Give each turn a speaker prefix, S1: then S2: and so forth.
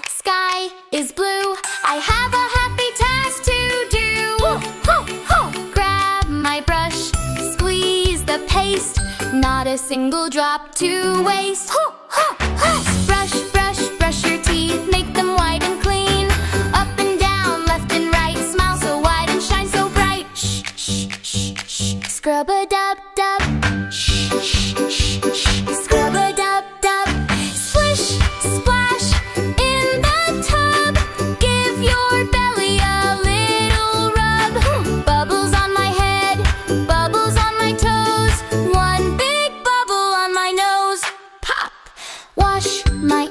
S1: Sky is blue. I have a happy task to do. Grab my brush, squeeze the paste. Not a single drop to waste. Brush, brush, brush your teeth. Make them white and clean. Up and down, left and right. Smile so wide and shine so bright. Shh, shh, shh, shh. Scrub-a-dub-dub. Shh, shh, shh, shh. Scrub-a-dub-dub. Splish, splash in the tub. Give your belly a little rub. Bubbles on my head, bubbles on my toes. One big bubble on my nose. Pop! Wash my